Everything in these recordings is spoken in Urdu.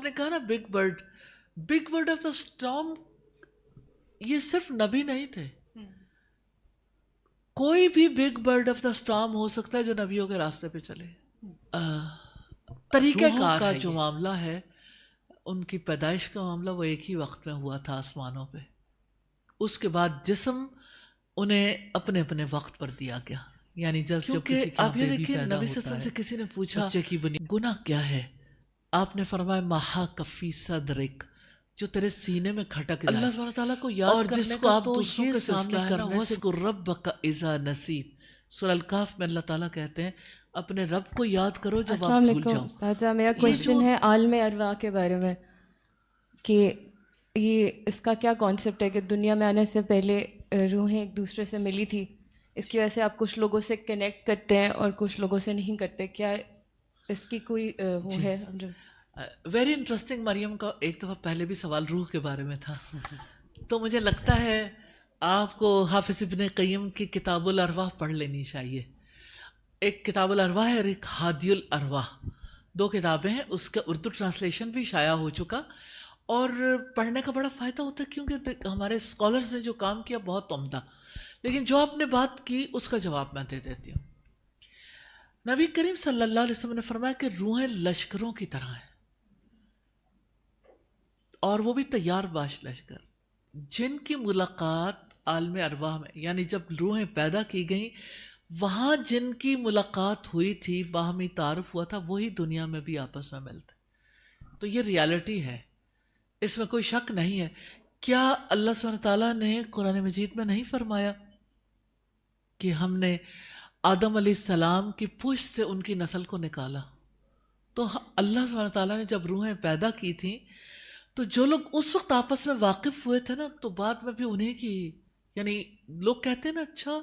آپ نے کہا نا big bird of the storm, یہ صرف نبی نہیں تھے، کوئی بھی big bird of the storm ہو سکتا ہے جو نبیوں کے راستے پہ چلے. طریقہ کار کا جو معاملہ ہے، ان کی پیدائش کا معاملہ وہ ایک ہی وقت میں ہوا تھا آسمانوں پہ. اس کے بعد جسم انہیں اپنے اپنے وقت پر دیا گیا. یعنی جب کسی آپ یہ دیکھیں نبی صلی اللہ علیہ وسلم سے کسی نے پوچھا بچے کی گناہ کیا ہے، آپ نے فرمایا مہا کفی صدرک، جو تیرے سینے میں کھٹک جائے، اللہ سبحانہ تعالیٰ کو یاد کرنے کا. اور جس کو آپ دوسروں کے سامنے کرنے سے ربک اذا نسیت. سورہ الکہف میں اللہ تعالیٰ کہتے ہیں اپنے رب کو یاد کرو جب آپ بھول جاؤ. استاد میرا کوشچن ہے عالم ارواح کے بارے میں، کہ یہ اس کا کیا کانسیپٹ ہے کہ دنیا میں آنے سے پہلے روحیں ایک دوسرے سے ملی تھی، اس کی وجہ سے آپ کچھ لوگوں سے کنیکٹ کرتے ہیں اور کچھ لوگوں سے نہیں کرتے، کیا اس کی کوئی وہ ہے؟ Very interesting. مریم کا ایک دفعہ پہلے بھی سوال روح کے بارے میں تھا، تو مجھے لگتا ہے آپ کو حافظ ابن قیم کی کتاب الارواح پڑھ لینی چاہیے. ایک کتاب الارواح ہے اور ایک ہادی الارواح، دو کتابیں ہیں. اس کا اردو ٹرانسلیشن بھی شائع ہو چکا اور پڑھنے کا بڑا فائدہ ہوتا ہے، کیونکہ ہمارے اسکالرز نے جو کام کیا بہت عمدہ. لیکن جو آپ نے بات کی اس کا جواب میں دے دیتی ہوں. نبی کریم صلی اللہ علیہ وسلم نے فرمایا کہ روحیں لشکروں کی طرح ہیں، اور وہ بھی تیار باش لشکر، جن کی ملاقات عالم ارواح میں، یعنی جب روحیں پیدا کی گئیں وہاں جن کی ملاقات ہوئی تھی، باہمی تعارف ہوا تھا، وہی دنیا میں بھی آپس میں ملتے. تو یہ ریالٹی ہے، اس میں کوئی شک نہیں ہے. کیا اللہ سبحانہ تعالیٰ نے قرآن مجید میں نہیں فرمایا کہ ہم نے آدم علیہ السلام کی پشت سے ان کی نسل کو نکالا؟ تو اللہ سبحانہ تعالیٰ نے جب روحیں پیدا کی تھیں تو جو لوگ اس وقت آپس میں واقف ہوئے تھے نا، تو بعد میں بھی انہیں کی، یعنی لوگ کہتے ہیں نا اچھا،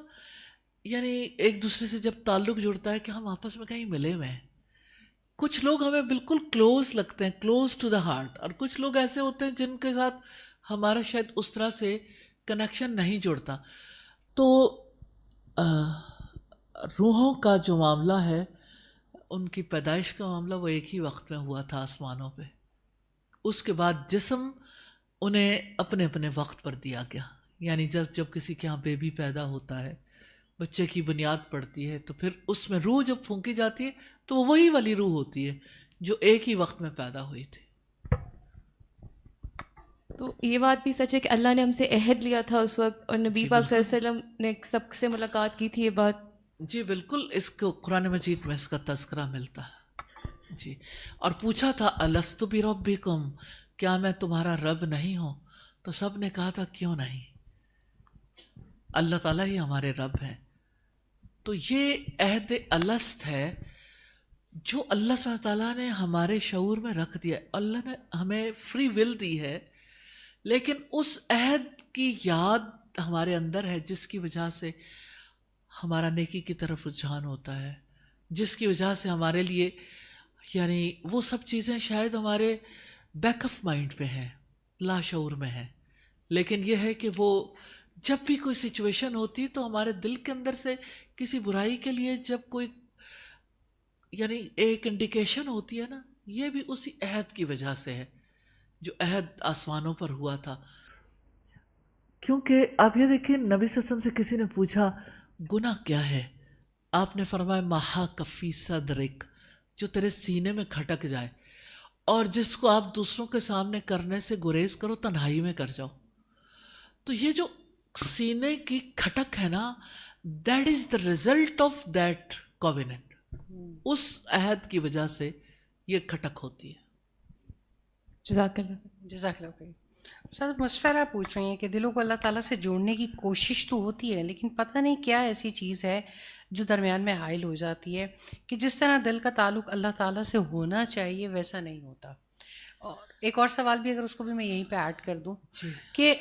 یعنی ایک دوسرے سے جب تعلق جڑتا ہے کہ ہم آپس میں کہیں ملے ہوئے ہیں. کچھ لوگ ہمیں بالکل کلوز لگتے ہیں، کلوز ٹو دا ہارٹ، اور کچھ لوگ ایسے ہوتے ہیں جن کے ساتھ ہمارا شاید اس طرح سے کنیکشن نہیں جڑتا. تو روحوں کا جو معاملہ ہے، ان کی پیدائش کا معاملہ وہ ایک ہی وقت میں ہوا تھا آسمانوں پہ. اس کے بعد جسم انہیں اپنے اپنے وقت پر دیا گیا. یعنی جب کسی کے ہاں بیبی پیدا ہوتا ہے، بچے کی بنیاد پڑتی ہے، تو پھر اس میں روح جب پھونکی جاتی ہے تو وہ وہی والی روح ہوتی ہے جو ایک ہی وقت میں پیدا ہوئی تھی. تو یہ بات بھی سچ ہے کہ اللہ نے ہم سے عہد لیا تھا اس وقت، اور نبی پاک صلی اللہ علیہ وسلم نے سب سے ملاقات کی تھی، یہ بات؟ جی بالکل، اس کو قرآن مجید میں اس کا تذکرہ ملتا ہے. جی، اور پوچھا تھا الستُ بربکم، کیا میں تمہارا رب نہیں ہوں؟ تو سب نے کہا تھا کیوں نہیں، اللہ تعالیٰ ہی ہمارے رب ہیں. تو یہ عہد الست ہے جو اللہ سبحانہ تعالیٰ نے ہمارے شعور میں رکھ دیا. اللہ نے ہمیں فری ول دی ہے، لیکن اس عہد کی یاد ہمارے اندر ہے، جس کی وجہ سے ہمارا نیکی کی طرف رجحان ہوتا ہے، جس کی وجہ سے ہمارے لیے یعنی وہ سب چیزیں شاید ہمارے بیک آف مائنڈ پہ ہیں، لا شعور میں ہیں. لیکن یہ ہے کہ وہ جب بھی کوئی سچویشن ہوتی تو ہمارے دل کے اندر سے کسی برائی کے لیے جب کوئی یعنی ایک انڈیکیشن ہوتی ہے نا، یہ بھی اسی عہد کی وجہ سے ہے جو عہد آسمانوں پر ہوا تھا. کیونکہ آپ یہ دیکھیں نبی صلی اللہ علیہ وسلم سے کسی نے پوچھا گناہ کیا ہے، آپ نے فرمایا مہا کفی صدرک، جو تیرے سینے میں کھٹک جائے، اور جس کو آپ دوسروں کے سامنے کرنے سے گریز کرو، تنہائی میں کر جاؤ. تو یہ جو سینے کی کھٹک ہے نا، that is the result of that covenant. اس عہد کی وجہ سے یہ کھٹک ہوتی ہے. جزاک اللہ. جزاک اللہ خیر. سر مسفرہ پوچھ رہی ہیں کہ دلوں کو اللہ تعالیٰ سے جوڑنے کی کوشش تو ہوتی ہے، لیکن پتہ نہیں کیا ایسی چیز ہے جو درمیان میں حائل ہو جاتی ہے کہ جس طرح دل کا تعلق اللہ تعالیٰ سے ہونا چاہیے ویسا نہیں ہوتا. اور ایک اور سوال بھی اگر اس کو بھی میں یہیں پہ ایڈ کر دوں کہ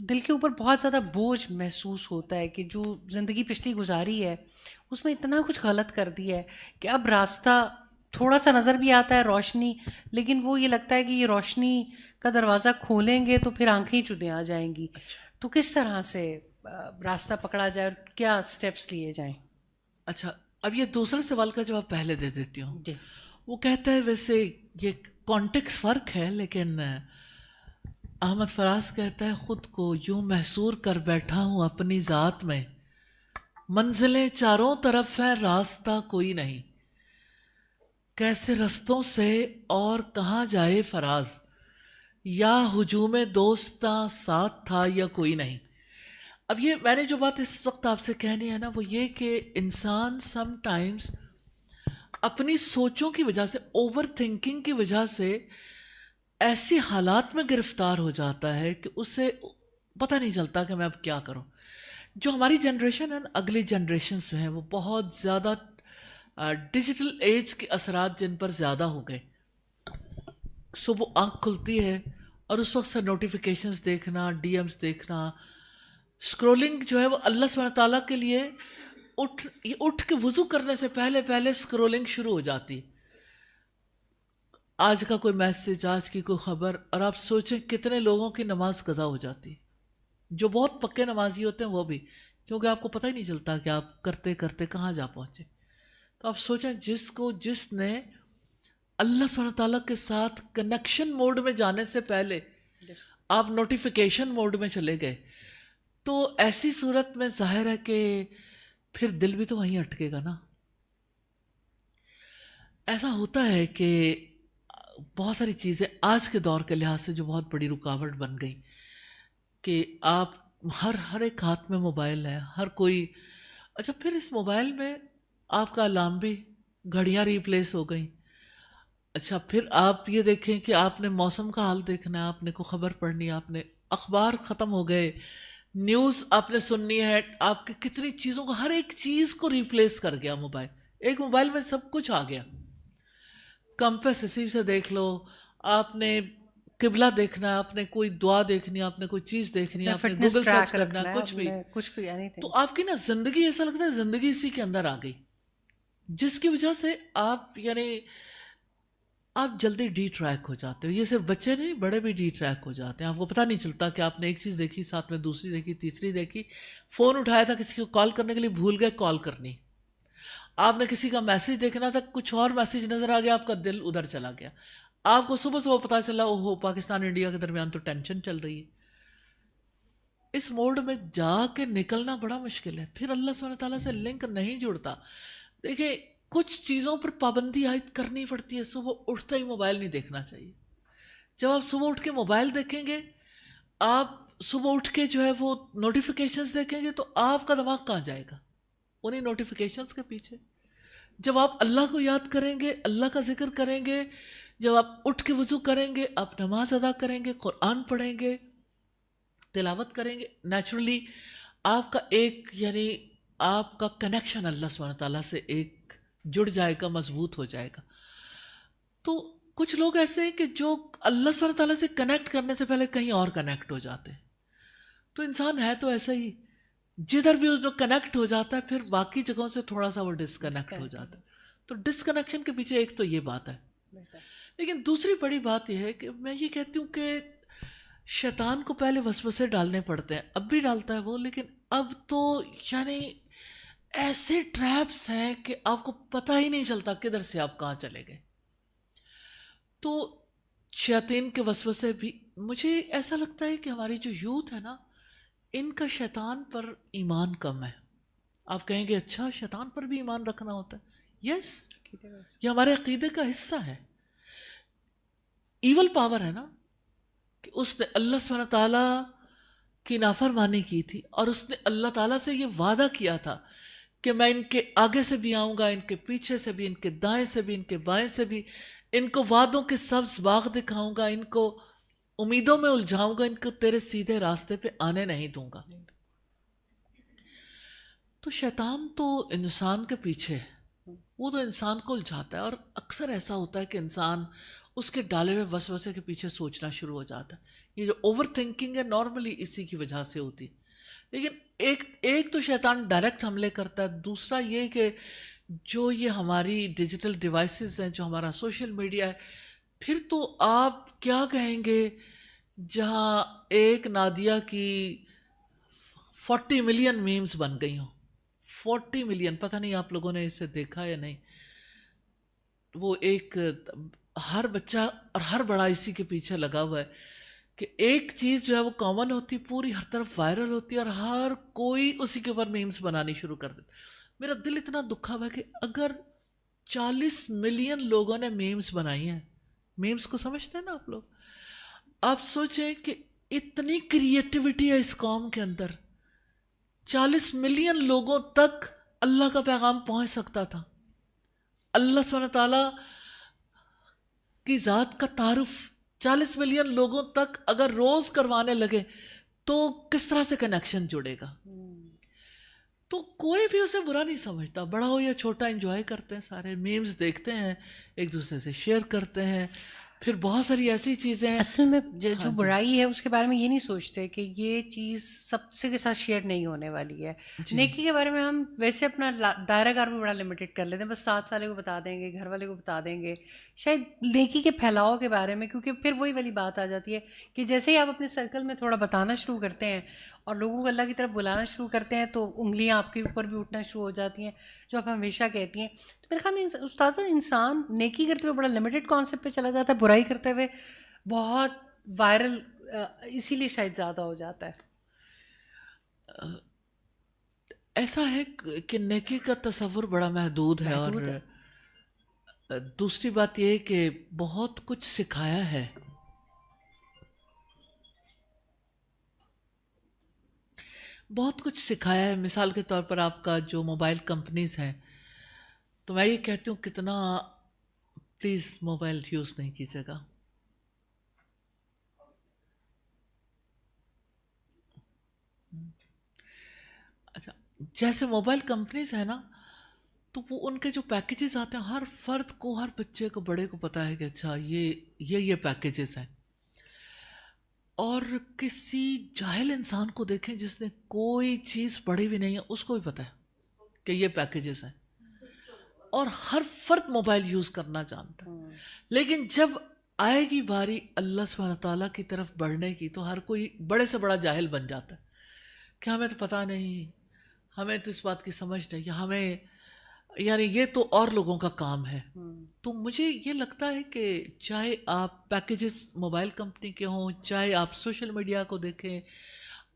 دل کے اوپر بہت زیادہ بوجھ محسوس ہوتا ہے کہ جو زندگی پچھلی گزاری ہے اس میں اتنا کچھ غلط کر دیا ہے کہ اب راستہ تھوڑا سا نظر بھی آتا ہے، روشنی، لیکن وہ یہ لگتا ہے کہ یہ روشنی کا دروازہ کھولیں گے تو پھر آنکھیں چدیں آ جائیں گی. تو کس طرح سے راستہ پکڑا جائے اور کیا سٹیپس لیے جائیں؟ اچھا، اب یہ دوسرے سوال کا جواب پہلے دے دیتی ہوں. وہ کہتا ہے ویسے یہ کانٹیکس فرق ہے، لیکن احمد فراز کہتا ہے خود کو یوں محصور کر بیٹھا ہوں اپنی ذات میں، منزلیں چاروں طرف ہیں راستہ کوئی نہیں، کیسے رستوں سے اور کہاں جائے فراز، یا ہجوم دوستاں ساتھ تھا یا کوئی نہیں۔ اب یہ میں نے جو بات اس وقت آپ سے کہنی ہے نا، وہ یہ کہ انسان سم ٹائمز اپنی سوچوں کی وجہ سے، اوور تھنکنگ کی وجہ سے ایسی حالات میں گرفتار ہو جاتا ہے کہ اسے پتہ نہیں چلتا کہ میں اب کیا کروں۔ جو ہماری جنریشن ہے نا، اگلی جنریشنز ہیں، وہ بہت زیادہ ڈیجیٹل ایج کے اثرات جن پر زیادہ ہو گئے۔ صبح آنکھ کھلتی ہے اور اس وقت سے نوٹیفیکیشنز دیکھنا، ڈی ایمز دیکھنا، اسکرولنگ جو ہے وہ اللہ سبحانہ تعالیٰ کے لیے اٹھ کے وضو کرنے سے پہلے اسکرولنگ شروع ہو جاتی۔ آج کا کوئی میسج، آج کی کوئی خبر، اور آپ سوچیں کتنے لوگوں کی نماز قضا ہو جاتی، جو بہت پکے نمازی ہوتے ہیں وہ بھی، کیونکہ آپ کو پتہ ہی نہیں چلتا کہ آپ کرتے کرتے کہاں جا پہنچے۔ تو آپ سوچیں جس نے اللہ سبحانہ تعالیٰ کے ساتھ کنیکشن موڈ میں جانے سے پہلے آپ نوٹیفیکیشن موڈ میں چلے گئے، تو ایسی صورت میں ظاہر ہے کہ پھر دل بھی تو وہیں اٹکے گا نا۔ ایسا ہوتا ہے کہ بہت ساری چیزیں آج کے دور کے لحاظ سے جو بہت بڑی رکاوٹ بن گئی کہ آپ ہر ایک ہاتھ میں موبائل ہے، ہر کوئی، اچھا پھر اس موبائل میں آپ کا الارم بھی، گھڑیاں ریپلیس ہو گئیں۔ اچھا پھر آپ یہ دیکھیں کہ آپ نے موسم کا حال دیکھنا ہے، آپ نے کوئی خبر پڑھنی ہے، آپ نے اخبار ختم ہو گئے، نیوز آپ نے سننی ہے، آپ کے کتنی چیزوں کو، ہر ایک چیز کو ریپلیس کر گیا موبائل۔ ایک موبائل میں سب کچھ آ گیا۔ کمپس اسی سے دیکھ لو، آپ نے قبلہ دیکھنا ہے، آپ نے کوئی دعا دیکھنی ہے، آپ نے کوئی چیز دیکھنی ہے، آپ نے گوگل سرچ کرنا ہے، کچھ بھی anything۔ تو آپ کی نا زندگی، ایسا لگتا ہے زندگی اسی کے اندر آ گئی، جس کی وجہ سے آپ آپ جلدی ڈی ٹریک ہو جاتے ہو۔ یہ صرف بچے نہیں، بڑے بھی ڈی ٹریک ہو جاتے ہیں۔ آپ کو پتہ نہیں چلتا کہ آپ نے ایک چیز دیکھی، ساتھ میں دوسری دیکھی، تیسری دیکھی، فون اٹھایا تھا کسی کو کال کرنے کے لیے، بھول گئے کال کرنی، آپ نے کسی کا میسج دیکھنا تھا، کچھ اور میسج نظر آ گیا، آپ کا دل ادھر چلا گیا، آپ کو صبح پتہ چلا اوہو پاکستان انڈیا کے درمیان تو ٹینشن چل رہی ہے۔ اس موڈ میں جا کے نکلنا بڑا مشکل ہے، پھر اللہ سبحانہ تعالیٰ سے لنک نہیں جڑتا۔ دیکھیں کچھ چیزوں پر پابندی عائد کرنی پڑتی ہے۔ صبح اٹھتے ہی موبائل نہیں دیکھنا چاہیے۔ جب آپ صبح اٹھ کے موبائل دیکھیں گے، آپ صبح اٹھ کے جو ہے وہ نوٹیفیکیشنز دیکھیں گے، تو آپ کا دماغ کہاں جائے گا؟ انہیں نوٹیفیکیشنز کے پیچھے۔ جب آپ اللہ کو یاد کریں گے، اللہ کا ذکر کریں گے، جب آپ اٹھ کے وضو کریں گے، آپ نماز ادا کریں گے، قرآن پڑھیں گے، تلاوت کریں گے، نیچرلی آپ کا آپ کا کنیکشن اللہ سبحانہ تعالیٰ سے ایک جڑ جائے گا، مضبوط ہو جائے گا۔ تو کچھ لوگ ایسے ہیں کہ جو اللہ سبحانہ تعالیٰ سے کنیکٹ کرنے سے پہلے کہیں اور کنیکٹ ہو جاتے ہیں۔ تو انسان ہے تو ایسا ہی، جدھر بھی اس جو کنیکٹ ہو جاتا ہے، پھر باقی جگہوں سے تھوڑا سا وہ ڈسکنیکٹ ہو جاتا ہے۔ تو ڈسکنیکشن کے پیچھے ایک تو یہ بات ہے، لیکن دوسری بڑی بات یہ ہے کہ میں یہ کہتی ہوں کہ شیطان کو پہلے وسوسے ڈالنے پڑتے ہیں، اب بھی ڈالتا ہے وہ، لیکن اب تو ایسے ٹریپس ہیں کہ آپ کو پتہ ہی نہیں چلتا کدھر سے آپ کہاں چلے گئے۔ تو شیاطین کے وسوسے بھی، مجھے ایسا لگتا ہے کہ ہماری جو یوتھ ہے نا، ان کا شیطان پر ایمان کم ہے۔ آپ کہیں گے اچھا شیطان پر بھی ایمان رکھنا ہوتا ہے؟ یس، یہ ہمارے عقیدے کا حصہ ہے۔ ایول پاور ہے نا، کہ اس نے اللہ سبحانہ تعالیٰ کی نافرمانی کی تھی، اور اس نے اللہ تعالیٰ سے یہ وعدہ کیا تھا کہ میں ان کے آگے سے بھی آؤں گا، ان کے پیچھے سے بھی، ان کے دائیں سے بھی، ان کے بائیں سے بھی، ان کو وعدوں کے سبز باغ دکھاؤں گا، ان کو امیدوں میں الجھاؤں گا، ان کو تیرے سیدھے راستے پہ آنے نہیں دوں گا۔ تو شیطان تو انسان کے پیچھے ہے، وہ تو انسان کو الجھاتا ہے، اور اکثر ایسا ہوتا ہے کہ انسان اس کے ڈالے ہوئے وسوسے کے پیچھے سوچنا شروع ہو جاتا ہے۔ یہ جو اوور تھنکنگ ہے نارملی اسی کی وجہ سے ہوتی ہے۔ لیکن ایک تو شیطان ڈائریکٹ حملے کرتا ہے، دوسرا یہ کہ جو یہ ہماری ڈیجیٹل ڈیوائسز ہیں، جو ہمارا سوشل میڈیا ہے، پھر تو آپ کیا کہیں گے، جہاں ایک نادیہ کی 40 ملین میمز بن گئی ہوں، 40 ملین، پتہ نہیں آپ لوگوں نے اسے دیکھا یا نہیں۔ وہ ایک ہر بچہ اور ہر بڑا اسی کے پیچھے لگا ہوا ہے کہ ایک چیز جو ہے وہ کامن ہوتی، پوری ہر طرف وائرل ہوتی ہے اور ہر کوئی اسی کے اوپر میمز بنانی شروع کر دیتا. میرا دل اتنا دکھا ہوا ہے کہ اگر 40 ملین لوگوں نے میمز بنائی ہیں، میمز کو سمجھتے ہیں نا آپ لوگ، آپ سوچیں کہ اتنی کریٹیوٹی ہے اس قوم کے اندر. 40 ملین لوگوں تک اللہ کا پیغام پہنچ سکتا تھا. اللہ سبحانہ تعالیٰ کی ذات کا تعارف 40 ملین لوگوں تک اگر روز کروانے لگے تو کس طرح سے کنیکشن جڑے گا. تو کوئی بھی اسے برا نہیں سمجھتا، بڑا ہو یا چھوٹا، انجوائے کرتے ہیں، سارے میمز دیکھتے ہیں، ایک دوسرے سے شیئر کرتے ہیں. پھر بہت ساری ایسی چیزیں ہیں. اصل میں جو برائی ہے اس کے بارے میں یہ نہیں سوچتے کہ یہ چیز سب سے کے ساتھ شیئر نہیں ہونے والی ہے. نیکی کے بارے میں ہم ویسے اپنا دائرہ کار میں بڑا لمیٹڈ کر لیتے ہیں، بس ساتھ والے کو بتا دیں گے، گھر والے کو بتا دیں گے. شاید نیکی کے پھیلاؤ کے بارے میں، کیونکہ پھر وہی والی بات آ جاتی ہے کہ جیسے ہی آپ اپنے سرکل میں تھوڑا بتانا شروع کرتے ہیں اور لوگوں کو اللہ کی طرف بلانا شروع کرتے ہیں تو انگلیاں آپ کے اوپر بھی اٹھنا شروع ہو جاتی ہیں، جو آپ ہمیشہ کہتی ہیں. تو میرے خیال میں استاذہ انسان نیکی کرتے ہوئے بڑا لمیٹڈ کانسیپٹ پہ چلا جاتا ہے، برائی کرتے ہوئے بہت وائرل اسی لیے شاید زیادہ ہو جاتا ہے. ایسا ہے کہ نیکی کا تصور بڑا محدود ہے. اور دوسری بات یہ ہے کہ بہت کچھ سکھایا ہے. بہت کچھ سکھایا ہے. مثال کے طور پر آپ کا جو موبائل کمپنیز ہیں، تو میں یہ کہتی ہوں کتنا پلیز موبائل یوز نہیں کیجیے گا. اچھا، جیسے موبائل کمپنیز ہیں نا، تو وہ ان کے جو پیکیجز آتے ہیں ہر فرد کو، ہر بچے کو، بڑے کو پتہ ہے کہ اچھا یہ پیکیجز ہیں. اور کسی جاہل انسان کو دیکھیں جس نے کوئی چیز پڑھی بھی نہیں ہے، اس کو بھی پتہ ہے کہ یہ پیکیجز ہیں. اور ہر فرد موبائل یوز کرنا جانتا ہے. لیکن جب آئے گی باری اللہ سبحانہ تعالیٰ کی طرف بڑھنے کی تو ہر کوئی بڑے سے بڑا جاہل بن جاتا ہے کہ ہمیں تو پتہ نہیں، ہمیں تو اس بات کی سمجھ نہیں، یا ہمیں یعنی یہ تو اور لوگوں کا کام ہے. تو مجھے یہ لگتا ہے کہ چاہے آپ پیکیجز موبائل کمپنی کے ہوں، چاہے آپ سوشل میڈیا کو دیکھیں،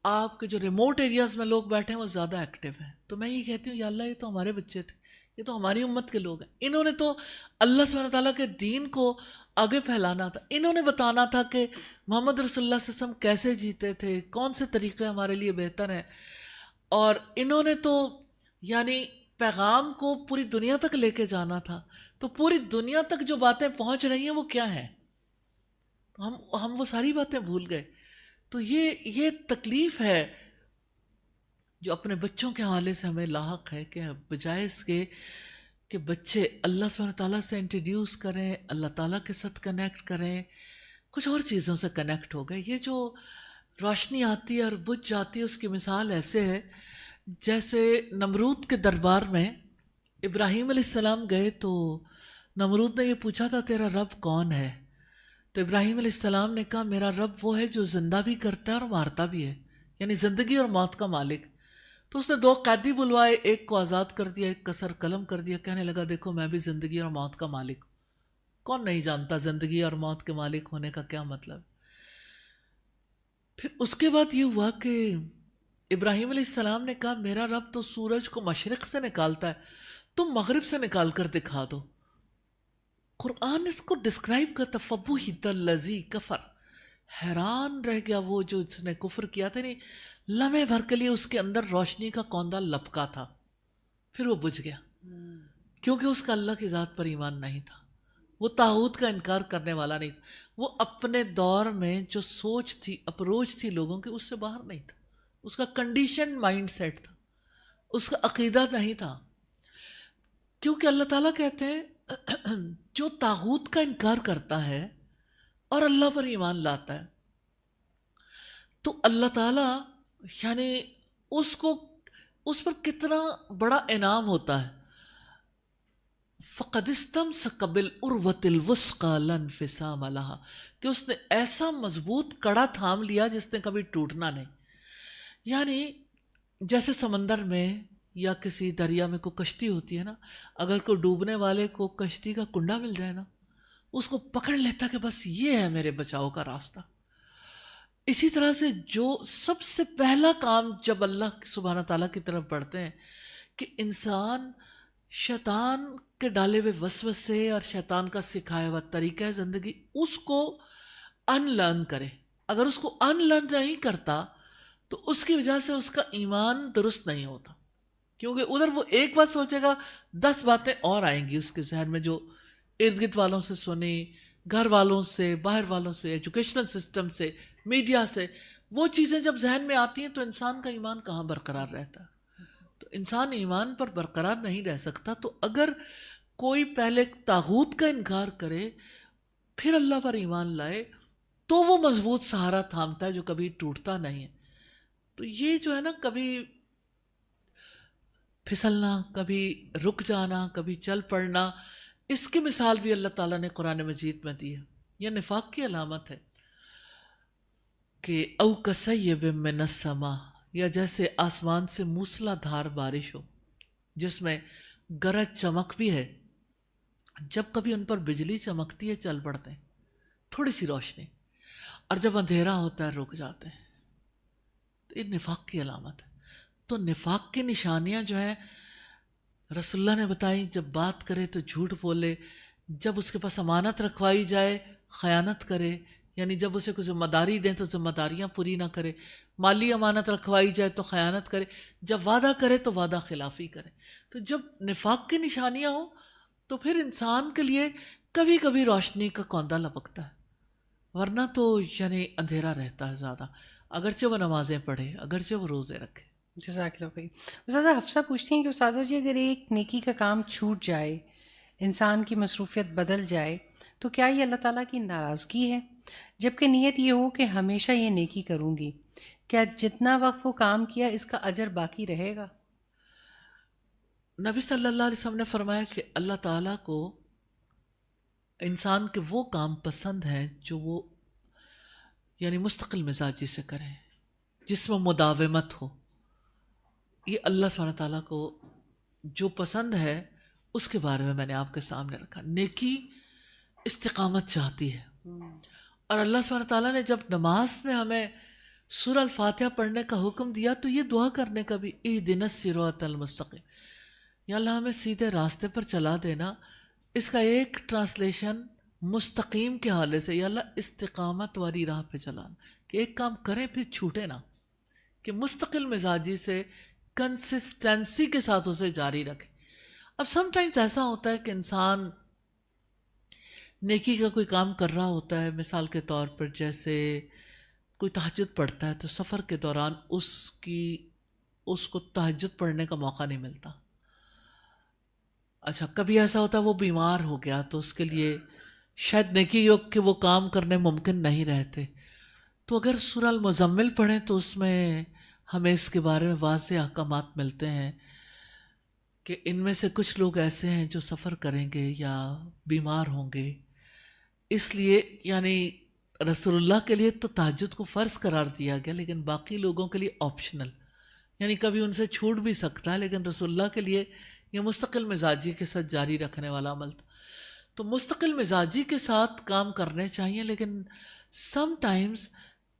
آپ کے جو ریموٹ ایریاز میں لوگ بیٹھے ہیں وہ زیادہ ایکٹیو ہیں. تو میں یہ کہتی ہوں یا اللہ، یہ تو ہمارے بچے تھے، یہ تو ہماری امت کے لوگ ہیں. انہوں نے تو اللہ سبحانہ تعالیٰ کے دین کو آگے پھیلانا تھا. انہوں نے بتانا تھا کہ محمد رسول اللہ صلی اللہ علیہ وسلم کیسے جیتے تھے، کون سے طریقے ہمارے لیے بہتر ہیں. اور انہوں نے تو یعنی پیغام کو پوری دنیا تک لے کے جانا تھا. تو پوری دنیا تک جو باتیں پہنچ رہی ہیں وہ کیا ہیں؟ ہم وہ ساری باتیں بھول گئے. تو یہ تکلیف ہے جو اپنے بچوں کے حوالے سے ہمیں لاحق ہے کہ بجائے اس کے کہ بچے اللہ سبحانہ تعالیٰ سے انٹروڈیوس کریں، اللہ تعالیٰ کے ساتھ کنیکٹ کریں، کچھ اور چیزوں سے کنیکٹ ہو گئے. یہ جو روشنی آتی ہے اور بجھ جاتی ہے، اس کی مثال ایسے ہے جیسے نمرود کے دربار میں ابراہیم علیہ السلام گئے تو نمرود نے یہ پوچھا تھا تیرا رب کون ہے؟ تو ابراہیم علیہ السلام نے کہا میرا رب وہ ہے جو زندہ بھی کرتا ہے اور مارتا بھی ہے، یعنی زندگی اور موت کا مالک. تو اس نے 2 قیدی بلوائے، ایک کو آزاد کر دیا، ایک کا سر قلم کر دیا. کہنے لگا دیکھو میں بھی زندگی اور موت کا مالک ہوں. کون نہیں جانتا زندگی اور موت کے مالک ہونے کا کیا مطلب. پھر اس کے بعد یہ ہوا کہ ابراہیم علیہ السلام نے کہا میرا رب تو سورج کو مشرق سے نکالتا ہے، تم مغرب سے نکال کر دکھا دو. قرآن اس کو ڈسکرائب کرتا فَبُہِتَ الَّذِي کفر، حیران رہ گیا وہ جو اس نے کفر کیا تھا. نہیں، لمحے بھر کے لیے اس کے اندر روشنی کا کوندہ لپکا تھا، پھر وہ بجھ گیا کیونکہ اس کا اللہ کی ذات پر ایمان نہیں تھا. وہ طاغوت کا انکار کرنے والا نہیں تھا. وہ اپنے دور میں جو سوچ تھی، اپروچ تھی لوگوں کی، اس سے باہر نہیں تھا. اس کا کنڈیشن مائنڈ سیٹ تھا، اس کا عقیدہ نہیں تھا. کیونکہ اللہ تعالیٰ کہتے ہیں جو طاغوت کا انکار کرتا ہے اور اللہ پر ایمان لاتا ہے تو اللہ تعالیٰ یعنی اس پر کتنا بڑا انعام ہوتا ہے. فَقَدِ اسْتَمْسَكَ بِالْعُرْوَةِ الْوُثْقَىٰ لَا انْفِصَامَ لَهَا، کہ اس نے ایسا مضبوط کڑا تھام لیا جس نے کبھی ٹوٹنا نہیں. یعنی جیسے سمندر میں یا کسی دریا میں کوئی کشتی ہوتی ہے نا، اگر کوئی ڈوبنے والے کو کشتی کا کنڈا مل جائے نا اس کو پکڑ لیتا کہ بس یہ ہے میرے بچاؤ کا راستہ. اسی طرح سے جو سب سے پہلا کام جب اللہ سبحانہ تعالیٰ کی طرف بڑھتے ہیں کہ انسان شیطان کے ڈالے ہوئے وسوسے اور شیطان کا سکھایا ہوا طریقہ زندگی اس کو ان لرن کرے. اگر اس کو ان لرن نہیں کرتا تو اس کی وجہ سے اس کا ایمان درست نہیں ہوتا، کیونکہ ادھر وہ ایک بات سوچے گا 10 باتیں اور آئیں گی اس کے ذہن میں، جو ارد گرد والوں سے سنی، گھر والوں سے، باہر والوں سے، ایجوکیشنل سسٹم سے، میڈیا سے. وہ چیزیں جب ذہن میں آتی ہیں تو انسان کا ایمان کہاں برقرار رہتا ہے؟ تو انسان ایمان پر برقرار نہیں رہ سکتا. تو اگر کوئی پہلے طاغوت کا انکار کرے پھر اللہ پر ایمان لائے تو وہ مضبوط سہارا تھامتا ہے جو کبھی ٹوٹتا نہیں ہے. تو یہ جو ہے نا، کبھی پھسلنا، کبھی رک جانا، کبھی چل پڑنا، اس کی مثال بھی اللہ تعالیٰ نے قرآن مجید میں دی ہے. یہ نفاق کی علامت ہے کہ او کصیب من السماء، یا جیسے آسمان سے موسلا دھار بارش ہو جس میں گرج چمک بھی ہے. جب کبھی ان پر بجلی چمکتی ہے چل پڑتے ہیں، تھوڑی سی روشنی، اور جب اندھیرا ہوتا ہے رک جاتے ہیں. تو یہ نفاق کی علامت ہے. تو نفاق کی نشانیاں جو ہیں رسول اللہ نے بتائی، جب بات کرے تو جھوٹ بولے، جب اس کے پاس امانت رکھوائی جائے خیانت کرے، یعنی جب اسے کوئی ذمہ داری دیں تو ذمہ داریاں پوری نہ کرے، مالی امانت رکھوائی جائے تو خیانت کرے، جب وعدہ کرے تو وعدہ خلافی کرے. تو جب نفاق کی نشانیاں ہوں تو پھر انسان کے لیے کبھی کبھی روشنی کا کوندا لپکتا ہے، ورنہ تو یعنی اندھیرا رہتا ہے زیادہ، اگرچہ وہ نمازیں پڑھے، اگرچہ وہ روزے رکھے. جزاک اللہ خیر. استاذہ حفصہ پوچھتی ہیں کہ استاذہ جی اگر ایک نیکی کا کام چھوٹ جائے، انسان کی مصروفیت بدل جائے، تو کیا یہ اللہ تعالیٰ کی ناراضگی ہے؟ جبکہ نیت یہ ہو کہ ہمیشہ یہ نیکی کروں گی، کیا جتنا وقت وہ کام کیا اس کا اجر باقی رہے گا؟ نبی صلی اللہ علیہ وسلم نے فرمایا کہ اللہ تعالیٰ کو انسان کے وہ کام پسند ہیں جو وہ یعنی مستقل مزاجی سے کریں، جس میں مداومت ہو. یہ اللہ سبحانہ تعالیٰ کو جو پسند ہے اس کے بارے میں میں نے آپ کے سامنے رکھا. نیکی استقامت چاہتی ہے، اور اللہ سبحانہ تعالیٰ نے جب نماز میں ہمیں سورہ الفاتحہ پڑھنے کا حکم دیا تو یہ دعا کرنے کا بھی، اہدنا الصراط المستقیم، یا اللہ ہمیں سیدھے راستے پر چلا دینا. اس کا ایک ٹرانسلیشن مستقیم کے حوالے سے، یا اللہ استقامت والی راہ پہ چلانا، کہ ایک کام کریں پھر چھوٹے نہ، کہ مستقل مزاجی سے کنسسٹنسی کے ساتھ اسے جاری رکھیں. اب سم ٹائمز ایسا ہوتا ہے کہ انسان نیکی کا کوئی کام کر رہا ہوتا ہے، مثال کے طور پر جیسے کوئی تہجد پڑھتا ہے تو سفر کے دوران اس کو تہجد پڑھنے کا موقع نہیں ملتا. اچھا، کبھی ایسا ہوتا ہے وہ بیمار ہو گیا تو اس کے لیے شاید نیکی یوگ کے وہ کام کرنے ممکن نہیں رہتے. تو اگر سورہ المزمل پڑھیں تو اس میں ہمیں اس کے بارے میں واضح احکامات ملتے ہیں کہ ان میں سے کچھ لوگ ایسے ہیں جو سفر کریں گے یا بیمار ہوں گے. اس لیے یعنی رسول اللہ کے لیے تو تہجد کو فرض قرار دیا گیا، لیکن باقی لوگوں کے لیے آپشنل، یعنی کبھی ان سے چھوٹ بھی سکتا ہے، لیکن رسول اللہ کے لیے یہ مستقل مزاجی کے ساتھ جاری رکھنے والا عمل تھا. تو مستقل مزاجی کے ساتھ کام کرنے چاہیے، لیکن سم ٹائمز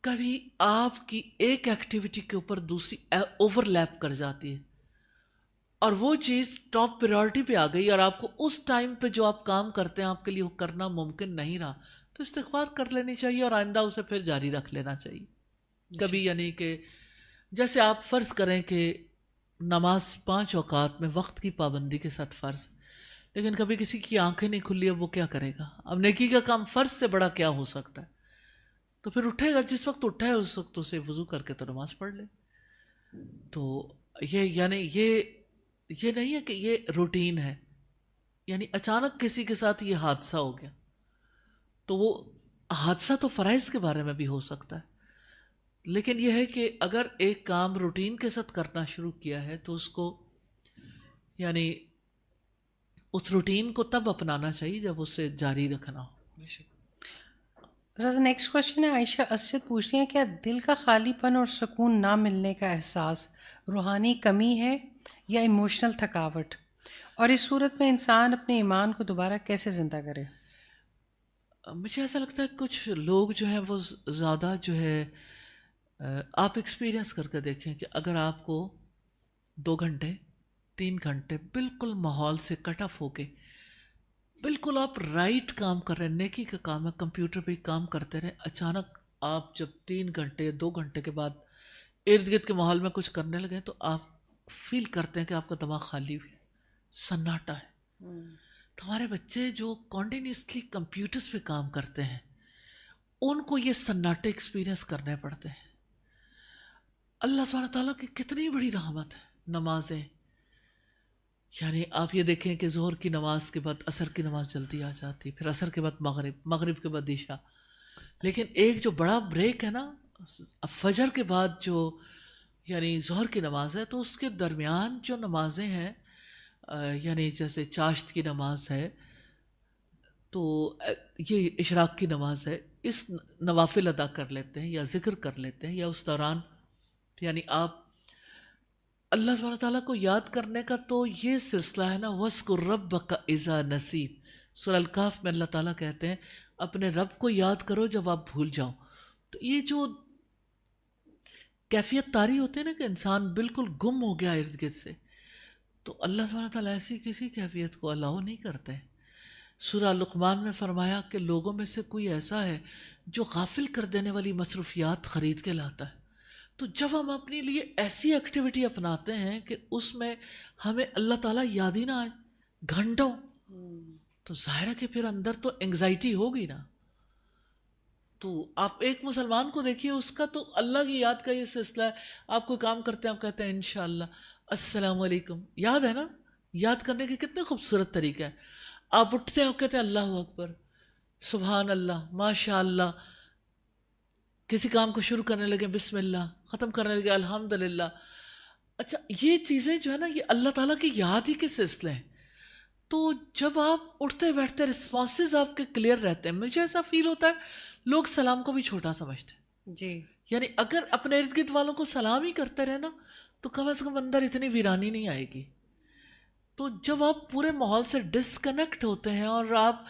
کبھی آپ کی ایک ایکٹیویٹی کے اوپر دوسری اوور لیپ کر جاتی ہے اور وہ چیز ٹاپ پریورٹی پہ آ گئی، اور آپ کو اس ٹائم پہ جو آپ کام کرتے ہیں آپ کے لیے وہ کرنا ممکن نہیں رہا، تو استغفار کر لینی چاہیے اور آئندہ اسے پھر جاری رکھ لینا چاہیے. کبھی یعنی کہ جیسے آپ فرض کریں کہ نماز 5 اوقات میں وقت کی پابندی کے ساتھ فرض، لیکن کبھی کسی کی آنکھیں نہیں کھلی، اب وہ کیا کرے گا؟ اب نیکی کا کام فرض سے بڑا کیا ہو سکتا ہے؟ تو پھر اٹھے گا، جس وقت اٹھا ہے اس وقت اسے وضو کر کے تو نماز پڑھ لے. تو یہ یعنی یہ نہیں ہے کہ یہ روٹین ہے، یعنی اچانک کسی کے ساتھ یہ حادثہ ہو گیا تو وہ حادثہ تو فرائض کے بارے میں بھی ہو سکتا ہے، لیکن یہ ہے کہ اگر ایک کام روٹین کے ساتھ کرنا شروع کیا ہے تو اس کو یعنی اس روٹین کو تب اپنانا چاہیے جب اسے جاری رکھنا ہو. نیکسٹ کوشچن ہے، عائشہ اسد پوچھتی ہیں کیا دل کا خالی پن اور سکون نہ ملنے کا احساس روحانی کمی ہے یا ایموشنل تھکاوٹ، اور اس صورت میں انسان اپنے ایمان کو دوبارہ کیسے زندہ کرے؟ مجھے ایسا لگتا ہے کچھ لوگ جو ہیں وہ زیادہ جو ہے آپ ایکسپیرینس کر کے دیکھیں کہ اگر آپ کو 2 گھنٹے 3 گھنٹے بالکل ماحول سے کٹ آف ہو کے بالکل آپ رائٹ کام کر رہے ہیں، نیکی کا کام ہے، کمپیوٹر پہ کام کرتے رہے، اچانک آپ جب 3 گھنٹے 2 گھنٹے کے بعد ارد گرد کے ماحول میں کچھ کرنے لگے تو آپ فیل کرتے ہیں کہ آپ کا دماغ خالی ہوئی، سناٹا ہے. تو ہمارے بچے جو کنٹینیوسلی کمپیوٹرز پہ کام کرتے ہیں ان کو یہ سناٹے ایکسپیرینس کرنے پڑتے ہیں. اللہ سبحانہ تعالیٰ کی کتنی بڑی رحمت ہے. نمازیں، یعنی آپ یہ دیکھیں کہ ظہر کی نماز کے بعد عصر کی نماز جلدی آ جاتی، پھر عصر کے بعد مغرب کے بعد عشاء، لیکن ایک جو بڑا بریک ہے نا فجر کے بعد جو یعنی ظہر کی نماز ہے، تو اس کے درمیان جو نمازیں ہیں یعنی جیسے چاشت کی نماز ہے، تو یہ اشراق کی نماز ہے، اس نوافل ادا کر لیتے ہیں یا ذکر کر لیتے ہیں، یا اس دوران یعنی آپ اللہ سبحانہ تعالیٰ کو یاد کرنے کا تو یہ سلسلہ ہے نا، وَاذْكُر رَبَّكَ إِذَا نَسِيتَ. سورہ الکہف میں اللہ تعالیٰ کہتے ہیں اپنے رب کو یاد کرو جب آپ بھول جاؤ. تو یہ جو کیفیت طاری ہوتے ہیں نا کہ انسان بالکل گم ہو گیا ارد گرد سے، تو اللہ سبحانہ تعالیٰ ایسی کسی کیفیت کو الاؤ نہیں کرتے. سورہ لقمان میں فرمایا کہ لوگوں میں سے کوئی ایسا ہے جو غافل کر دینے والی مصروفیات خرید کے لاتا ہے. تو جب ہم اپنے لیے ایسی ایکٹیویٹی اپناتے ہیں کہ اس میں ہمیں اللہ تعالیٰ یاد ہی نہ آئے گھنٹوں، تو ظاہر ہے کہ پھر اندر تو انگزائٹی ہوگی نا. تو آپ ایک مسلمان کو دیکھیے، اس کا تو اللہ کی یاد کا یہ سلسلہ ہے. آپ کوئی کام کرتے ہیں، آپ کہتے ہیں انشاءاللہ، السلام علیکم، یاد ہے نا. یاد کرنے کے کتنے خوبصورت طریقہ ہے. آپ اٹھتے ہیں، آپ کہتے ہیں اللہ اکبر، سبحان اللہ، ماشاء اللہ. کسی کام کو شروع کرنے لگے بسم اللہ، ختم کرنے لگے الحمدللہ. اچھا، یہ چیزیں جو ہے نا یہ اللہ تعالیٰ کی یاد ہی کے سلسلے ہیں. تو جب آپ اٹھتے بیٹھتے رسپانسز آپ کے کلیئر رہتے ہیں. مجھے ایسا فیل ہوتا ہے لوگ سلام کو بھی چھوٹا سمجھتے ہیں. جی، یعنی اگر اپنے ارد گرد والوں کو سلام ہی کرتے رہے نا تو کم از کم اندر اتنی ویرانی نہیں آئے گی. تو جب آپ پورے ماحول سے ڈسکنیکٹ ہوتے ہیں اور آپ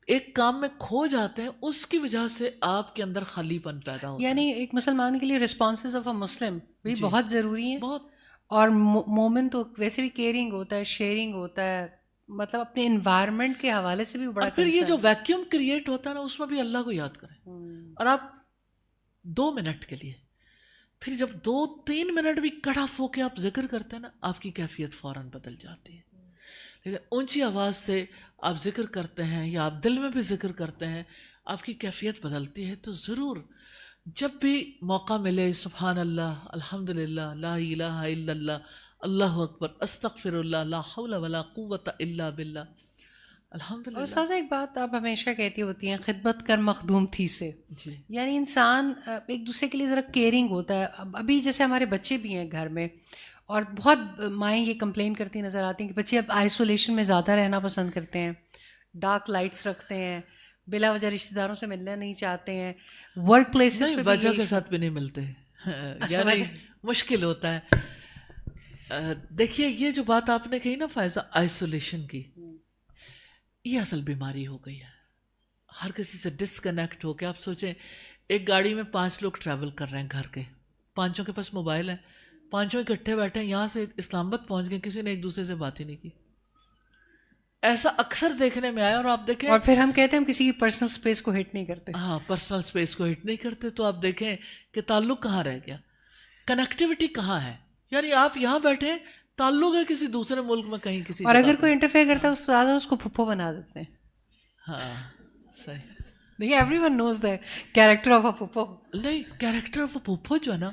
ایک کام میں کھو جاتے ہیں، اس کی وجہ سے آپ کے اندر خالی پن پیدا ہوتا ہے. یعنی ایک مسلمان کے لیے رسپانسز آف اے مسلم بھی بہت ضروری ہیں. بہت. اور مومن تو ویسے بھی کیئرنگ ہوتا ہے، شیئرنگ ہوتا ہے، مطلب اپنے انوائرمنٹ کے حوالے سے بھی بڑا. پھر یہ جو ویکیوم کریٹ ہوتا ہے نا اس میں بھی اللہ کو یاد کریں. اور آپ 2 منٹ کے لیے، پھر جب 2-3 منٹ بھی کٹ آف ہو کے آپ ذکر کرتے ہیں نا، آپ کی کیفیت فوراً بدل جاتی ہے. لیکن اونچی آواز سے آپ ذکر کرتے ہیں یا آپ دل میں بھی ذکر کرتے ہیں، آپ کی کیفیت بدلتی ہے. تو ضرور جب بھی موقع ملے سبحان اللہ، الحمدللہ، لا الہ الا اللہ، اللہ اکبر، استغفر اللہ، لا حول ولا قوت الا باللہ، الحمدللہ. اور سازا ایک بات آپ ہمیشہ کہتی ہوتی ہیں، خدمت کر مخدوم تھی سے. جی، یعنی انسان ایک دوسرے کے لیے ذرا کیئرنگ ہوتا ہے. ابھی جیسے ہمارے بچے بھی ہیں گھر میں، اور بہت مائیں یہ کمپلین کرتی نظر آتی ہیں کہ بچے اب آئسولیشن میں زیادہ رہنا پسند کرتے ہیں، ڈارک لائٹس رکھتے ہیں، بلا وجہ رشتہ داروں سے ملنا نہیں چاہتے ہیں، ورک پلیسز پہ وجہ کے ساتھ بھی نہیں ملتے، یعنی مشکل ہوتا ہے. دیکھیے یہ جو بات آپ نے کہی نا فائزہ، آئسولیشن کی، یہ اصل بیماری ہو گئی ہے. ہر کسی سے ڈسکنیکٹ ہو کے آپ سوچیں ایک گاڑی میں 5 لوگ ٹریول کر رہے ہیں گھر کے، 5 کے پاس موبائل ہیں، 5 اکٹھے بیٹھے ہیں، یہاں سے اسلام آباد پہنچ گئے، کسی نے ایک دوسرے سے بات ہی نہیں کی. ایسا اکثر دیکھنے میں آیا. اور آپ دیکھیں، اور پھر ہم کہتے ہیں ہم کسی کی پرسنل اسپیس کو ہٹ نہیں کرتے. ہاں، پرسنل اسپیس کو ہٹ نہیں کرتے. تو آپ دیکھیں کہ تعلق کہاں رہ گیا، کنیکٹیوٹی کہاں ہے. یعنی آپ یہاں بیٹھے، تعلق ہے کسی دوسرے ملک میں کہیں کسی. اور اگر کوئی انٹرفیئر کرتا ہے اس کو پھپھو بنا دیتے ہیں. ہاں صحیح. دیکھیے everyone knows the character of a پھپھو. نہیں، کیریکٹر آف اے پھپھو جو ہے نا،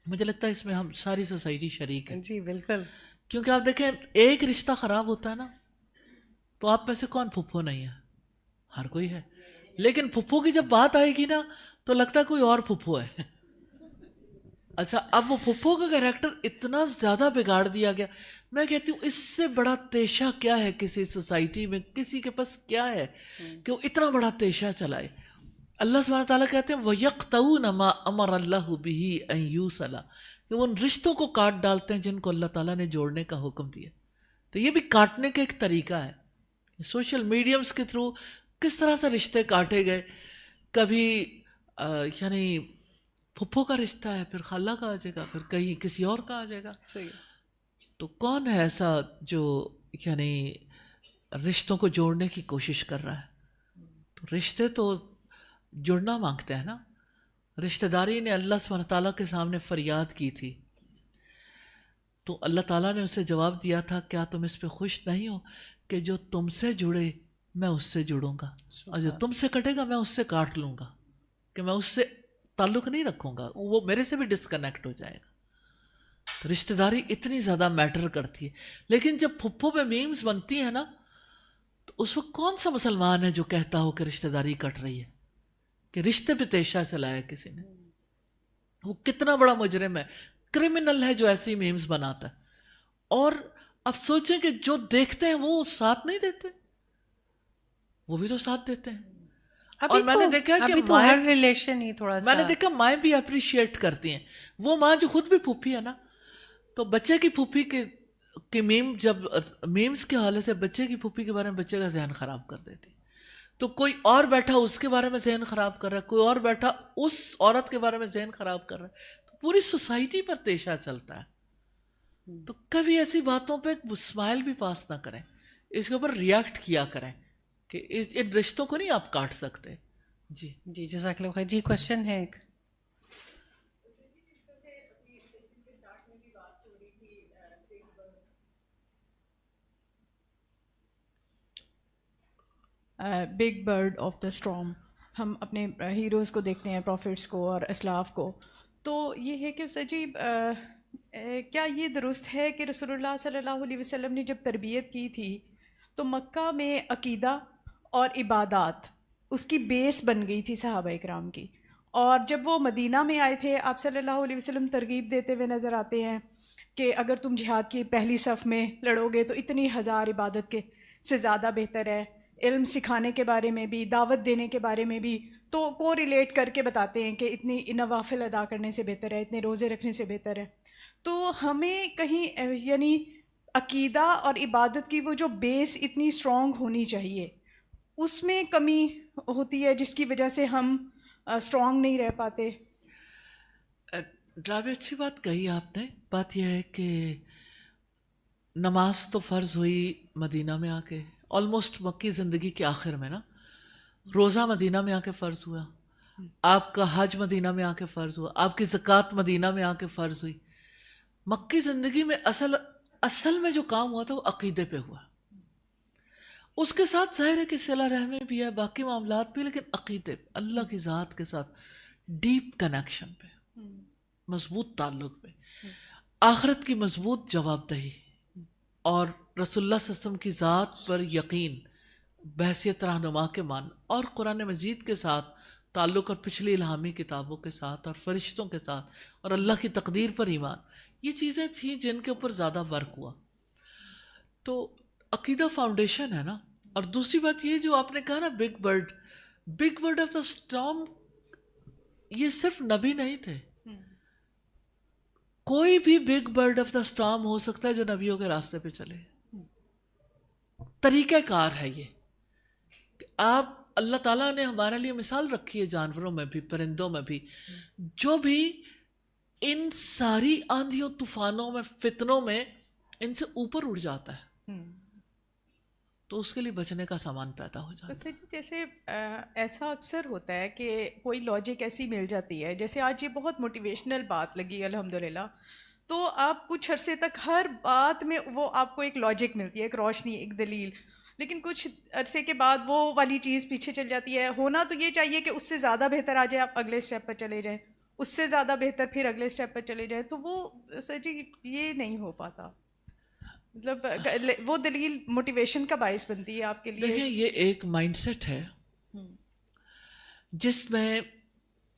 مجھے لگتا ہے اس میں ہم ساری سوسائٹی شریک ہے. جی بالکل. کیونکہ آپ دیکھیں ایک رشتہ خراب ہوتا ہے نا تو آپ میں سے کون پھپھو نہیں ہے؟ ہر کوئی ہے. لیکن پھپھو کی جب بات آئے گی نا تو لگتا ہے کوئی اور پھپھو ہے. اچھا، اب وہ پھپھو کا کیریکٹر اتنا زیادہ بگاڑ دیا گیا. میں کہتی ہوں اس سے بڑا تیشہ کیا ہے کسی سوسائٹی میں، کسی کے پاس کیا ہے کہ وہ اتنا بڑا تیشہ چلائے. اللہ سبحانہ تعالیٰ کہتے ہیں وَيَقْطَعُونَ مَا أَمَرَ اللَّهُ بِهِ أَن يُوصَلَ، کہ وہ ان رشتوں کو کاٹ ڈالتے ہیں جن کو اللہ تعالیٰ نے جوڑنے کا حکم دیا. تو یہ بھی کاٹنے کا ایک طریقہ ہے. سوشل میڈیمز کے تھرو کس طرح سے رشتے کاٹے گئے. کبھی یعنی پھپھو کا رشتہ ہے، پھر خالہ کا آ جائے گا، پھر کہیں کسی اور کا آ جائے گا. صحیح. تو کون ہے ایسا جو یعنی رشتوں کو جوڑنے کی کوشش کر رہا ہے؟ تو رشتے تو جڑنا مانگتے ہیں نا. رشتہ داری نے اللہ سبحانہ تعالیٰ کے سامنے فریاد کی تھی، تو اللہ تعالیٰ نے اسے جواب دیا تھا کیا تم اس پہ خوش نہیں ہو کہ جو تم سے جڑے میں اس سے جڑوں گا، اور جو تم سے کٹے گا میں اس سے کاٹ لوں گا، کہ میں اس سے تعلق نہیں رکھوں گا، وہ میرے سے بھی ڈسکنیکٹ ہو جائے گا. رشتہ داری اتنی زیادہ میٹر کرتی ہے. لیکن جب پھپھو پہ میمز بنتی ہیں نا، تو اس وقت کون سا مسلمان ہے جو کہتا ہو کہ رشتہ داری کٹ رہی ہے، کہ رشتے پہ تیشہ چلایا کسی نے؟ وہ کتنا بڑا مجرم ہے، کرمنل ہے جو ایسی میمز بناتا ہے. اور اب سوچیں کہ جو دیکھتے ہیں وہ ساتھ نہیں دیتے، وہ بھی تو ساتھ دیتے ہیں. اور میں نے دیکھا کہ ابھی تو ہر ریلیشن ہی تھوڑا سا، میں نے دیکھا مائیں بھی اپریشیٹ کرتی ہیں. وہ ماں جو خود بھی پھوپھی ہے نا، تو بچے کی پھوپھی کے میم، جب میمز کے حوالے سے بچے کی پھوپھی کے بارے میں بچے کا ذہن خراب کر دیتی، تو کوئی اور بیٹھا اس کے بارے میں ذہن خراب کر رہا ہے، کوئی اور بیٹھا اس عورت کے بارے میں ذہن خراب کر رہا ہے، تو پوری سوسائٹی پر تیشہ چلتا ہے. تو کبھی ایسی باتوں پہ اسمائل بھی پاس نہ کریں، اس کے اوپر ریئیکٹ کیا کریں کہ ان رشتوں کو نہیں آپ کاٹ سکتے. جی جی جزاک اللہ خیر. جی کوشچن ہے ایک. Big bird of the storm, ہم اپنے ہیروز کو دیکھتے ہیں، پروفٹس کو اور اسلاف کو. تو یہ ہے کہ سچی کیا یہ درست ہے کہ رسول اللہ صلی اللہ علیہ وسلم نے جب تربیت کی تھی تو مکہ میں عقیدہ اور عبادات اس کی بیس بن گئی تھی صحابہ اکرام کی، اور جب وہ مدینہ میں آئے تھے آپ صلی اللہ علیہ وسلم ترغیب دیتے ہوئے نظر آتے ہیں کہ اگر تم جہاد کی پہلی صف میں لڑو گے تو اتنی ہزار عبادت کے سے زیادہ بہتر ہے. علم سکھانے کے بارے میں بھی، دعوت دینے کے بارے میں بھی تو کو ریلیٹ کر کے بتاتے ہیں کہ اتنی نوافل ادا کرنے سے بہتر ہے، اتنے روزے رکھنے سے بہتر ہے. تو ہمیں کہیں یعنی عقیدہ اور عبادت کی وہ جو بیس اتنی اسٹرانگ ہونی چاہیے، اس میں کمی ہوتی ہے جس کی وجہ سے ہم اسٹرانگ نہیں رہ پاتے. ڈرابے اچھی بات کہی آپ نے. بات یہ ہے کہ نماز تو فرض ہوئی مدینہ میں آ کے، آلموسٹ مکی زندگی کے آخر میں نا. روزہ مدینہ میں آ کے فرض ہوا، آپ کا حج مدینہ میں آ کے فرض ہوا، آپ کی زکوٰۃ مدینہ میں آ کے فرض ہوئی. مکی زندگی میں اصل میں جو کام ہوا تھا وہ عقیدے پہ ہوا. اس کے ساتھ ظاہر ہے کہ صلہ رحمی بھی ہے، باقی معاملات بھی، لیکن عقیدے پہ، اللہ کی ذات کے ساتھ ڈیپ کنیکشن پہ، مضبوط تعلق پہ، آخرت کی مضبوط جواب دہی، اور رسول اللہ صلی اللہ علیہ وسلم کی ذات پر یقین بحیثیت رہنما کے مان، اور قرآن مجید کے ساتھ تعلق، اور پچھلی الہامی کتابوں کے ساتھ، اور فرشتوں کے ساتھ، اور اللہ کی تقدیر پر ایمان. یہ چیزیں تھیں جن کے اوپر زیادہ ورک ہوا. تو عقیدہ فاؤنڈیشن ہے نا. اور دوسری بات یہ جو آپ نے کہا نا big bird of the storm, یہ صرف نبی نہیں تھے، کوئی بھی big bird of the storm ہو سکتا ہے جو نبیوں کے راستے پہ چلے. طریقہ کار ہے یہ کہ آپ، اللہ تعالیٰ نے ہمارے لیے مثال رکھی ہے جانوروں میں بھی، پرندوں میں بھی، جو بھی ان ساری آندھیوں طوفانوں میں، فتنوں میں ان سے اوپر اڑ جاتا ہے، تو اس کے لیے بچنے کا سامان پیدا ہو جاتا ہے. جیسے ایسا اکثر ہوتا ہے کہ کوئی لاجک ایسی مل جاتی ہے، جیسے آج یہ بہت موٹیویشنل بات لگی الحمدللہ، تو آپ کچھ عرصے تک ہر بات میں وہ آپ کو ایک لاجک ملتی ہے، ایک روشنی، ایک دلیل، لیکن کچھ عرصے کے بعد وہ والی چیز پیچھے چل جاتی ہے. ہونا تو یہ چاہیے کہ اس سے زیادہ بہتر آ جائے، آپ اگلے اسٹیپ پر چلے جائیں، اس سے زیادہ بہتر پھر اگلے اسٹیپ پر چلے جائیں، تو وہ سر جی یہ نہیں ہو پاتا. مطلب وہ دلیل موٹیویشن کا باعث بنتی ہے آپ کے لیے. دیکھیں یہ ایک مائنڈ سیٹ ہے جس میں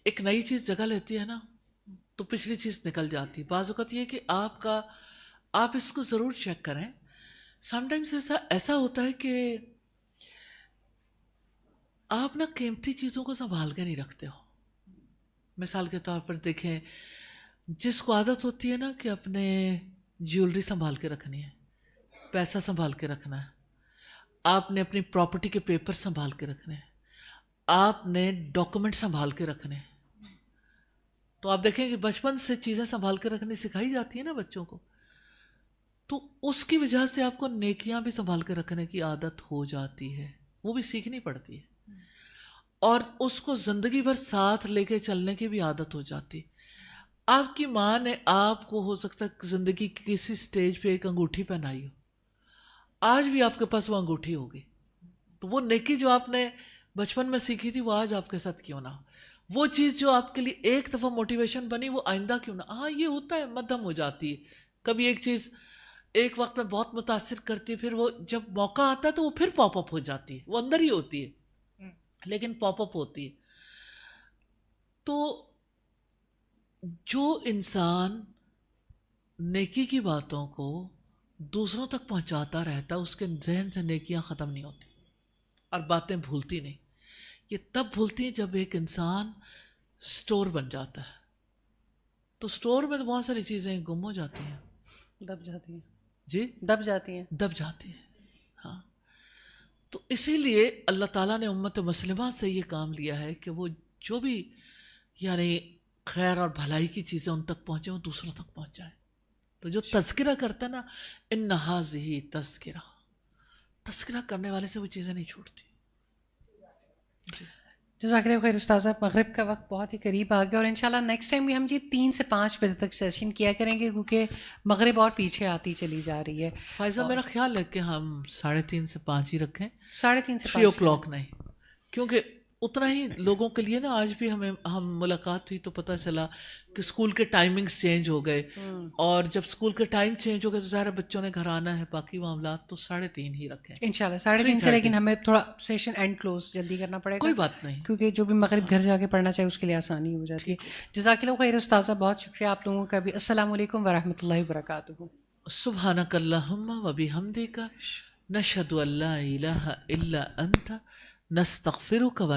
ایک نئی چیز جگہ لیتی ہے نا تو پچھلی چیز نکل جاتی. بعض اوقات یہ کہ آپ اس کو ضرور چیک کریں. سم ٹائمز ایسا ہوتا ہے کہ آپ نا قیمتی چیزوں کو سنبھال کے نہیں رکھتے ہو. مثال کے طور پر دیکھیں، جس کو عادت ہوتی ہے نا کہ اپنے جیولری سنبھال کے رکھنی ہے، پیسہ سنبھال کے رکھنا ہے، آپ نے اپنی پراپرٹی کے پیپر سنبھال کے رکھنے ہیں, آپ نے ڈاکومنٹ سنبھال کے رکھنے ہیں. تو آپ دیکھیں کہ بچپن سے چیزیں سنبھال کے رکھنی سکھائی جاتی ہیں نا بچوں کو, تو اس کی وجہ سے آپ کو نیکیاں بھی سنبھال کے رکھنے کی عادت ہو جاتی ہے, وہ بھی سیکھنی پڑتی ہے, اور اس کو زندگی بھر ساتھ لے کے چلنے کی بھی عادت ہو جاتی. آپ کی ماں نے آپ کو ہو سکتا ہے زندگی کی کسی سٹیج پہ ایک انگوٹھی پہنائی ہو, آج بھی آپ کے پاس وہ انگوٹھی ہوگی, تو وہ نیکی جو آپ نے بچپن میں سیکھی تھی وہ آج آپ کے ساتھ کیوں نہ ہو, وہ چیز جو آپ کے لیے ایک دفعہ موٹیویشن بنی وہ آئندہ کیوں نہ. ہاں یہ ہوتا ہے, مدھم ہو جاتی ہے, کبھی ایک چیز ایک وقت میں بہت متاثر کرتی ہے, پھر وہ جب موقع آتا ہے تو وہ پھر پاپ اپ ہو جاتی ہے, وہ اندر ہی ہوتی ہے لیکن پاپ اپ ہوتی ہے. تو جو انسان نیکی کی باتوں کو دوسروں تک پہنچاتا رہتا, اس کے ذہن سے نیکیاں ختم نہیں ہوتی اور باتیں بھولتی نہیں. یہ تب بھولتی ہیں جب ایک انسان سٹور بن جاتا ہے, تو سٹور میں تو بہت ساری چیزیں گم ہو جاتی ہیں, دب جاتی ہیں, جی دب جاتی ہیں. دب جاتی ہیں. ہاں, تو اسی لیے اللہ تعالیٰ نے امت مسلمہ سے یہ کام لیا ہے کہ وہ جو بھی یعنی خیر اور بھلائی کی چیزیں ان تک پہنچیں وہ دوسروں تک پہنچائیں. تو جو تذکرہ کرتا ہے نا, ان ہذہ تذکرہ, تذکرہ کرنے والے سے وہ چیزیں نہیں چھوٹتی. جی جزاک اللہ خیر استاذہ. مغرب کا وقت بہت ہی قریب آ گیا, اور انشاءاللہ نیکسٹ ٹائم بھی ہم جی 3 سے 5 بجے تک سیشن کیا کریں گے, کیونکہ مغرب اور پیچھے آتی چلی جا رہی ہے. فائزہ, میرا خیال ہے کہ ہم 3:30 سے 5 ہی رکھیں, 3:30 سے 3 5 o'clock نہیں, کیونکہ اتنا ہی لوگوں کے لیے نا. آج بھی ہم ملاقات ہوئی تو پتہ چلا کہ اسکول کے ٹائمنگز چینج ہو گئے, اور جب اسکول کے ٹائم چینج ہو گئے تو ظاہر بچوں نے گھر آنا ہے, باقی معاملات, تو 3:30 ہی رکھیں انشاءاللہ 3:30 سے. لیکن ہمیں تھوڑا سیشن اینڈ کلوز جلدی کرنا پڑے گا, کوئی بات نہیں, کیونکہ جو بھی مغرب گھر جا کے پڑھنا چاہے اس کے لیے آسانی ہو جاتی ہے. جزاک اللہ خیر استاذہ, بہت شکریہ آپ لوگوں کا بھی. السلام علیکم ورحمۃ اللہ وبرکاتہ. سبحانک اللہم و بحمدک, نشہد ان لا الہ الا انت, نستغفرک و